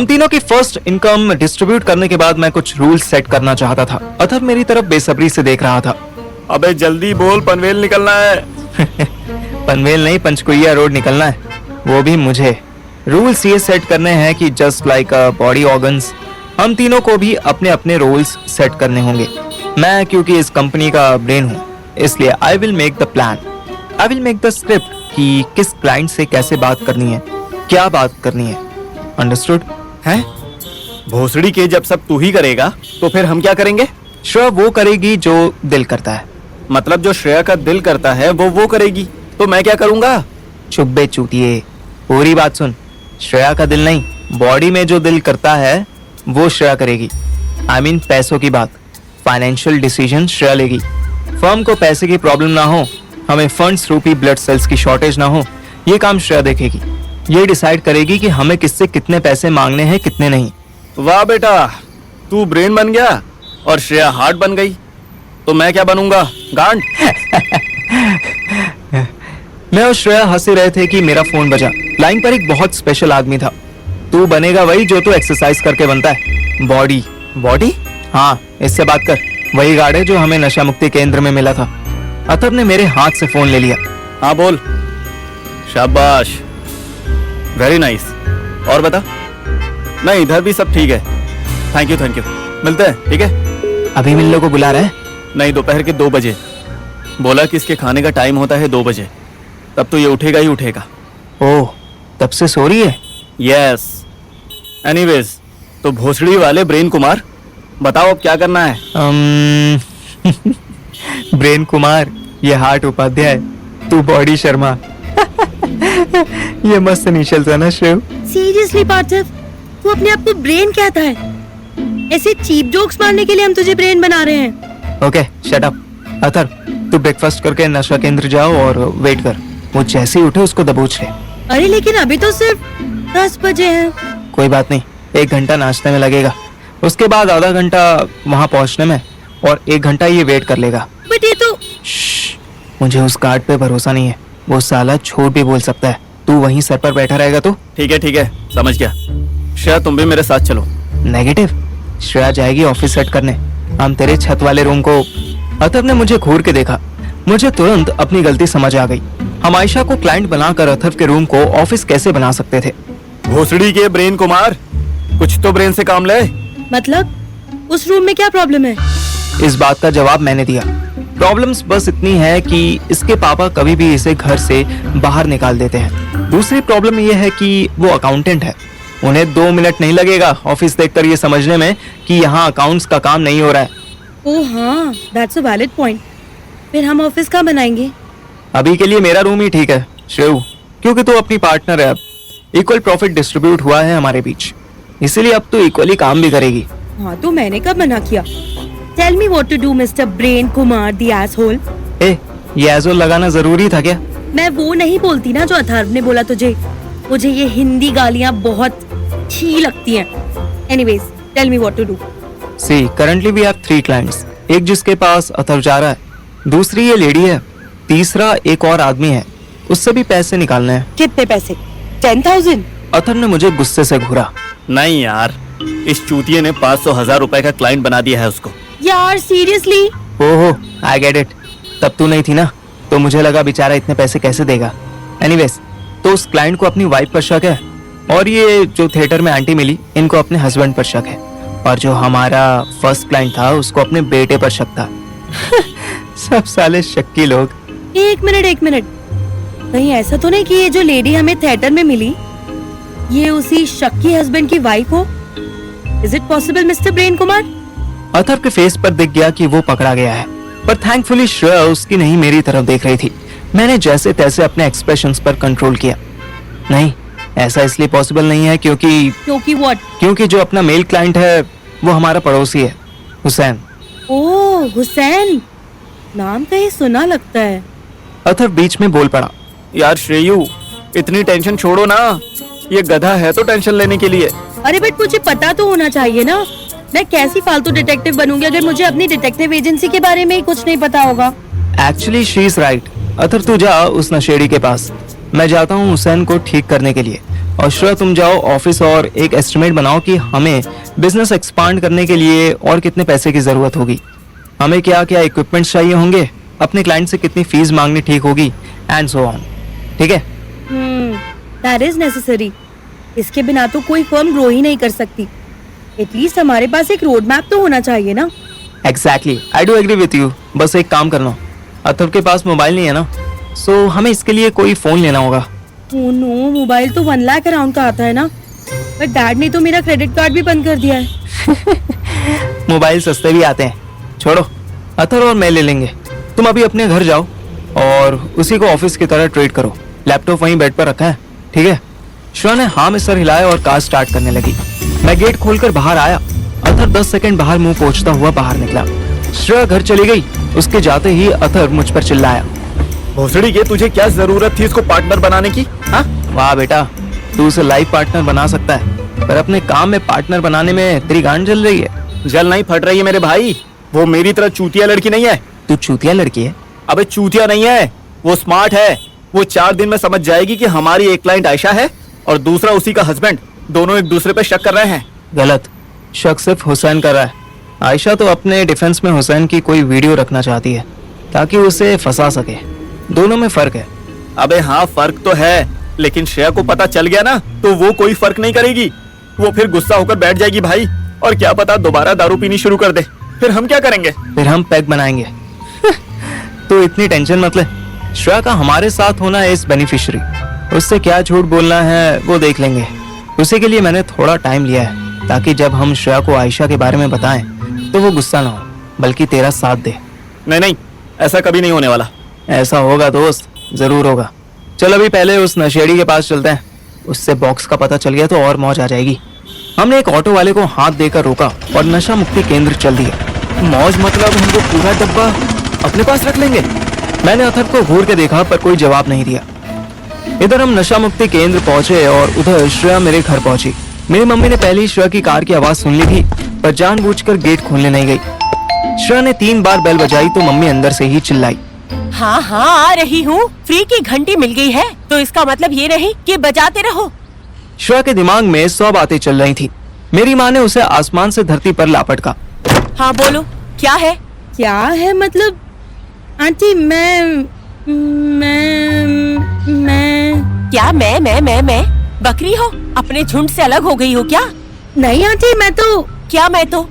हम तीनों की फर्स्ट इनकम डिस्ट्रीब्यूट करने के बाद मैं कुछ रूल्स सेट करना चाहता था। अथर्व मेरी तरफ बेसब्री से देख रहा था। अबे जल्दी बोल, पनवेल निकलना है। पनवेल नहीं, पंचकुइया रोड निकलना है, वो भी मुझे। रूल्स ये सेट करने हैं कि जस्ट लाइक बॉडी ऑर्गन्स, हम तीनों को भी अपने अपने रोल्स सेट करने होंगे। मैं क्योंकि इस कंपनी का ब्रेन हूँ, इसलिए I will make the plan, I will make the script कि किस क्लाइंट से कैसे बात करनी है, क्या बात करनी है। अंडरस्टूड हैं? भोसड़ी के जब सब तू ही करेगा तो फिर हम क्या करेंगे? श्रेया वो करेगी जो दिल करता है। मतलब जो श्रेया का दिल करता है वो करेगी, तो मैं क्या करूंगा? चुप बे चूतिए, पूरी बात सुन। श्रेया का दिल नहीं, बॉडी में जो दिल करता है वो श्रेया करेगी। आई मीन पैसों की बात, फाइनेंशियल डिसीजन श्रेया लेगी। फर्म को पैसे की प्रॉब्लम ना हो, हमें फंड्स रूपी ब्लड सेल्स की शॉर्टेज ना हो, ये काम श्रेया देखेगी। ये डिसाइड करेगी कि हमें किससे कितने पैसे मांगने हैं, कितने नहीं। वाह बेटा, तू ब्रेन बन गया और श्रेया हार्ट बन गई, तो मैं क्या बनूंगा? गांड। मैं और श्रेया हंसे रहे थे कि मेरा फोन बजा। लाइन पर एक बहुत स्पेशल आदमी था। तू बनेगा वही जो तू एक्सरसाइज करके बनता है, बॉडी। बॉडी? हाँ, इससे बात कर। वही गार्ड है जो हमें नशा मुक्ति केंद्र में मिला था। अथर्व ने मेरे हाथ से फोन ले लिया। हाँ बोल। शाबाश, वेरी नाइस। और बता। नहीं, इधर भी सब ठीक है। Thank you. मिलते हैं, ठीक है? अभी मिलने को बुला रहे हैं? नहीं, दोपहर के 2 बजे। बोला कि इसके खाने का टाइम होता है 2 बजे, तब तो ये उठेगा ही उठेगा। ओह, तब से सो रही है? यस। एनीवेज, तो भोसड़ी वाले ब्रेन कुमार, बताओ अब क्या करना है? ब्रेन कुमार, ये हार्ट उपाध्याय, तू बॉडी शर्मा। ये मस्त इनिशियल्स है ना श्रेव? सीरियसली पार्थव, तू अपने आप को ब्रेन कहता है? ऐसे चीप जोक्स मारने के लिए हम तुझे ब्रेन बना रहे हैं। Okay, shut up. अथर्व, तू ब्रेकफास्ट करके नशा केंद्र जाओ और वेट कर। वो जैसे ही उठे उसको दबोच ले। अरे लेकिन अभी तो सिर्फ 10 बजे हैं। कोई बात नहीं, 1 घंटा नाश्ते में लगेगा, उसके बाद आधा घंटा वहाँ पहुँचने में और 1 घंटा ये वेट कर लेगा। बट ये तो मुझे उस गार्ड पे भरोसा नहीं है, वो साला झूठ भी बोल सकता है। तू वहीं सर पर बैठा रहेगा तो? ठीक है, समझ गया। श्रेया, तुम भी मेरे साथ चलो। नेगेटिव, श्रेया जाएगी ऑफिस सेट करने, हम तेरे छत वाले रूम को। अथर्व ने मुझे घूर के देखा। मुझे तुरंत अपनी गलती समझ आ गई। हम आयशा को क्लाइंट बनाकर अथर्व के रूम को ऑफिस कैसे बना सकते थे। भोसड़ी के ब्रेन कुमार, कुछ तो ब्रेन से काम ले। मतलब उस रूम में क्या प्रॉब्लम है? इस बात का जवाब मैंने दिया। प्रॉब्लम्स बस इतनी है कि इसके पापा कभी भी इसे घर से बाहर निकाल देते हैं। दूसरी प्रॉब्लम यह है कि वो अकाउंटेंट है। उन्हें 2 मिनट नहीं लगेगा ऑफिस देखकर ये समझने में कि यहाँ अकाउंट्स का काम नहीं हो रहा है। ओह हाँ, दैट्स अ वैलिड पॉइंट। फिर हम ऑफिस कहाँ बनाएंगे? अभी के लिए मेरा रूम ही ठीक है शिव, क्योंकि तू अपनी पार्टनर है। अब इक्वल प्रॉफिट डिस्ट्रीब्यूट हुआ है हमारे बीच, इसीलिए अब तू इक्वली काम भी करेगी। हाँ, तो मैंने कब मना किया? Tell me what to do mister brain Kumar the asshole. ए, ये एसहोल लगाना जरूरी था क्या? मैं वो नहीं बोलती ना जो अथर्व ने बोला तुझे। मुझे ये हिंदी गालियाँ बहुत अच्छी लगती हैं। Anyways, tell me what to do. See, currently we have 3 clients. एक जिसके पास अथर्व जा रहा है, दूसरी ये लेडी है, तीसरा एक और आदमी है, उससे भी पैसे निकालने हैं। कितने पैसे? 10,000? अथर्व ने मुझे गुस्से से घूरा। नहीं यार, इस चूतिये ने 500,000 रुपए का क्लाइंट बना दिया है उसको। यार सीरियसली? ओहो, आई गेट इट। तब तू नहीं थी ना, तो मुझे लगा बेचारा इतने पैसे कैसे देगा। एनीवेज, तो उस क्लाइंट को अपनी वाइफ पर शक है, और ये जो थिएटर में आंटी मिली, इनको अपने हस्बैंड पर शक है, और जो हमारा फर्स्ट क्लाइंट था उसको अपने बेटे पर शक था। सब साले शक्की लोग। एक मिनट, कहीं ऐसा तो नहीं कि ये जो लेडी हमें थिएटर में मिली, ये उसी शक्की हस्बैंड की वाइफ हो? Is it possible mister brain Kumar? Atharva के फेस पर दिख गया कि वो पकड़ा गया है, पर थैंकफुली श्रेया उसकी नहीं मेरी तरफ देख रही थी। मैंने जैसे तैसे अपने एक्सप्रेशंस पर कंट्रोल किया। नहीं, ऐसा इसलिए पॉसिबल नहीं है क्योंकि व्हाट? क्योंकि जो अपना मेल क्लाइंट है वो हमारा पड़ोसी है, हुसैन। ओह, हुसैन, नाम कहीं सुना लगता है। अथर्व बीच में बोल पड़ा। यार श्रेयू, इतनी टेंशन छोड़ो ना, ये गधा है तो टेंशन लेने के लिए। अरे बट मुझे पता तो होना चाहिए ना, मैं कैसी फालतू डिटेक्टिव बनूंगी अगर मुझे अपनी डिटेक्टिव एजेंसी के बारे में ही कुछ नहीं पता होगा। Actually she is right. Atharva, तू जा उस नशेड़ी के पास, मैं जाता हूँ हुसैन को ठीक करने के लिए, और श्रेया तुम जाओ ऑफिस और एक एस्टिमेट बनाओ कि हमें बिजनेस एक्सपांड करने के लिए और कितने पैसे की जरूरत होगी, हमें क्या क्या इक्विपमेंट्स चाहिए होंगे, अपने क्लाइंट से कितनी फीस मांगनी ठीक होगी एंड सो ऑन। ठीक है? That is necessary. इसके बिना तो कोई फर्म ग्रो ही नहीं कर सकती। एटलीस्ट हमारे पास एक रोड मैप तो होना चाहिए ना। Exactly, I do agree with you. बस एक काम करना, अथर्व के पास मोबाइल नहीं है ना, सो हमें इसके लिए कोई फोन लेना होगा। ओह नो, मोबाइल तो 1 लाख अराउंड का आता है ना। पर डैड ने तो मेरा क्रेडिट कार्ड भी बंद कर दिया है। मोबाइल सस्ते भी आते हैं, छोड़ो, अथर्व और मैं ले लेंगे। तुम अभी अपने घर जाओ और उसी को ऑफिस की तरह ट्रीट करो। लैपटॉप वहीं बेड पर रखा है, ठीक है? श्रेया ने हाँ में सर हिलाया और कार स्टार्ट करने लगी। मैं गेट खोलकर बाहर आया। अथर्व 10 सेकंड बाहर मुंह पोंछता हुआ बाहर निकला। श्रेया घर चली गई। उसके जाते ही अथर्व मुझ पर चिल्लाया, भोसड़ी के, तुझे क्या जरूरत थी इसको पार्टनर बनाने की? हाँ, वाह बेटा, तू उसे लाइफ पार्टनर बना सकता है, पर अपने काम में पार्टनर बनाने में तेरी गांड जल रही है। जल नहीं फट रही है मेरे भाई। वो मेरी तरह चूतिया लड़की नहीं है। तू चूतिया लड़की है? अबे चूतिया नहीं है, वो स्मार्ट है। वो 4 दिन में समझ जाएगी कि हमारी एक क्लाइंट आयशा है और दूसरा उसी का हस्बैंड। दोनों एक दूसरे पे शक कर रहे हैं। गलत, शक सिर्फ हुसैन कर रहा है। आयशा तो अपने डिफेंस में हुसैन की कोई वीडियो रखना चाहती है ताकि उसे फंसा सके। दोनों में फर्क है। अबे हाँ, फर्क तो है, लेकिन श्रेया को पता चल गया ना तो वो कोई फर्क नहीं करेगी। वो फिर गुस्सा होकर बैठ जाएगी भाई, और क्या पता दोबारा दारू पीनी शुरू कर दे। फिर हम क्या करेंगे? फिर हम पैक बनाएंगे। तो इतनी टेंशन मत ले, श्रेया का हमारे साथ होना इज बेनिफिशियरी। उससे क्या झूठ बोलना है वो देख लेंगे। उसी के लिए मैंने थोड़ा टाइम लिया है ताकि जब हम श्रेया को आयशा के बारे में बताएं तो वो गुस्सा ना हो, बल्कि तेरा साथ दे। नहीं, ऐसा कभी नहीं होने वाला। ऐसा होगा दोस्त, जरूर होगा। चल अभी पहले उस नशेड़ी के पास चलते हैं। उससे बॉक्स का पता चल गया तो और मौज आ जाएगी। हमने एक ऑटो वाले को हाथ देकर रोका और नशा मुक्ति केंद्र चल दिया। मौज मतलब हम वो पूरा डब्बा अपने पास रख लेंगे? मैंने अथर्व को घूर के देखा पर कोई जवाब नहीं दिया। इधर हम नशा मुक्ति केंद्र पहुंचे और उधर श्रेया मेरे घर पहुंची। मेरी मम्मी ने पहले ही श्रेया की कार की आवाज सुन ली थी, पर जानबूझकर गेट खोलने नहीं गई। श्रेया ने 3 बार बेल बजाई तो मम्मी अंदर से ही चिल्लाई, हाँ हाँ आ रही हूँ। फ्री की घंटी मिल गई है तो इसका मतलब ये नहीं कि बजाते रहो। श्रेया के दिमाग में 100 बातें चल रही थी। मेरी माँ ने उसे आसमान से धरती पर लापटका। हाँ बोलो, क्या है? क्या है मतलब? आंटी मैं क्या मैं बकरी हो? अपने झुंड से अलग हो गई हो क्या? नहीं आंटी, मैं तो। क्या मैं तो?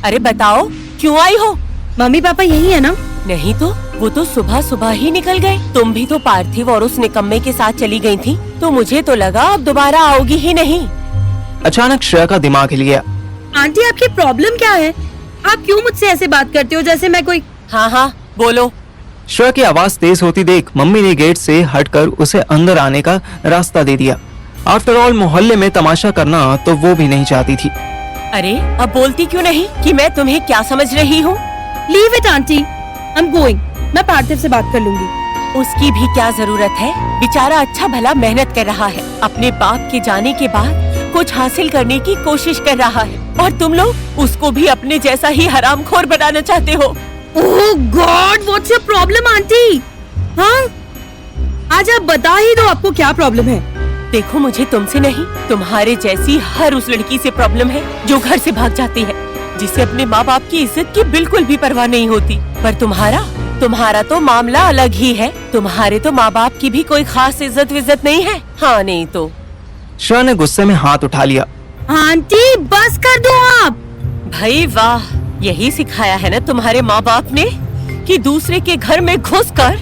अरे बताओ, क्यों आई हो? मम्मी पापा यही है ना? नहीं तो वो तो सुबह सुबह ही निकल गए। तुम भी तो पार्थिव और उस निकम्मे के साथ चली गई थी, तो मुझे तो लगा अब दोबारा आओगी ही नहीं। अचानक श्रेया का दिमाग हिल गया। आंटी आपकी प्रॉब्लम क्या है? आप क्यों मुझसे ऐसे बात करते हो जैसे मैं कोई। हाँ हाँ बोलो। श्रेया की आवाज तेज होती देख मम्मी ने गेट से हटकर उसे अंदर आने का रास्ता दे दिया। आफ्टर ऑल मोहल्ले में तमाशा करना तो वो भी नहीं चाहती थी। अरे अब बोलती क्यों नहीं कि मैं तुम्हें क्या समझ रही हूँ? Leave it aunty, I am going. मैं पार्थिव से बात कर लूंगी। उसकी भी क्या जरूरत है? बेचारा अच्छा भला मेहनत कर रहा है, अपने बाप के जाने के बाद कुछ हासिल करने की कोशिश कर रहा है, और तुम लोग उसको भी अपने जैसा ही हरामखोर बनाना चाहते हो। Oh god, what's your problem aunty? हाँ, आज आप बता ही दो आपको क्या प्रॉब्लम है। देखो, मुझे तुमसे नहीं, तुम्हारे जैसी हर उस लड़की से प्रॉब्लम है जो घर से भाग जाती है, जिसे अपने माँ बाप की इज्जत की बिल्कुल भी परवाह नहीं होती। पर तुम्हारा तो मामला अलग ही है। तुम्हारे तो माँ बाप की भी कोई खास इज्जत विज्जत नहीं है। हाँ नहीं तो। श्रेया ने गुस्से में हाथ उठा लिया। आंटी बस कर दो आप। भाई वाह, यही सिखाया है ना तुम्हारे माँ बाप ने कि दूसरे के घर में घुसकर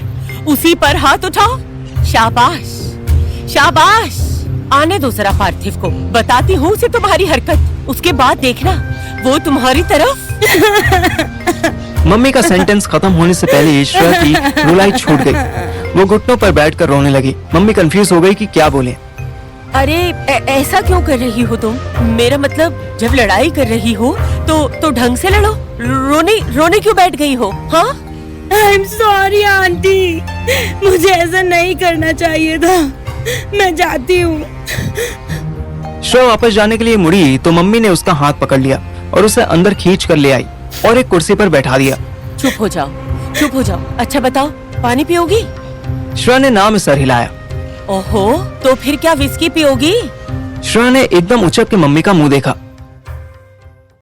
उसी पर हाथ उठाओ। शाबाश शाबाश। आने दो जरा पार्थिव को, बताती हूँ उसे तुम्हारी हरकत। उसके बाद देखना वो तुम्हारी तरफ। मम्मी का सेंटेंस खत्म होने से पहले ही श्रेया की रुलाई छूट गई। वो घुटनों पर बैठकर रोने लगी। मम्मी कंफ्यूज हो गई कि क्या बोले। अरे ऐसा क्यों कर रही हो तुम? मेरा मतलब जब लड़ाई कर रही हो तो ढंग से लड़ो। रोने क्यों बैठ गई हो? हाँ, आई एम सॉरी आंटी, मुझे ऐसा नहीं करना चाहिए था। मैं जाती हूँ। श्रेया वापस जाने के लिए मुड़ी तो मम्मी ने उसका हाथ पकड़ लिया और उसे अंदर खींच कर ले आई और एक कुर्सी पर बैठा दिया। चुप हो जाओ। अच्छा बताओ, पानी पियोगी? श्रेया ने ना में सर हिलाया। ओहो, तो फिर क्या विस्की पियोगी? श्रेया ने एकदम उचक के मम्मी का मुंह देखा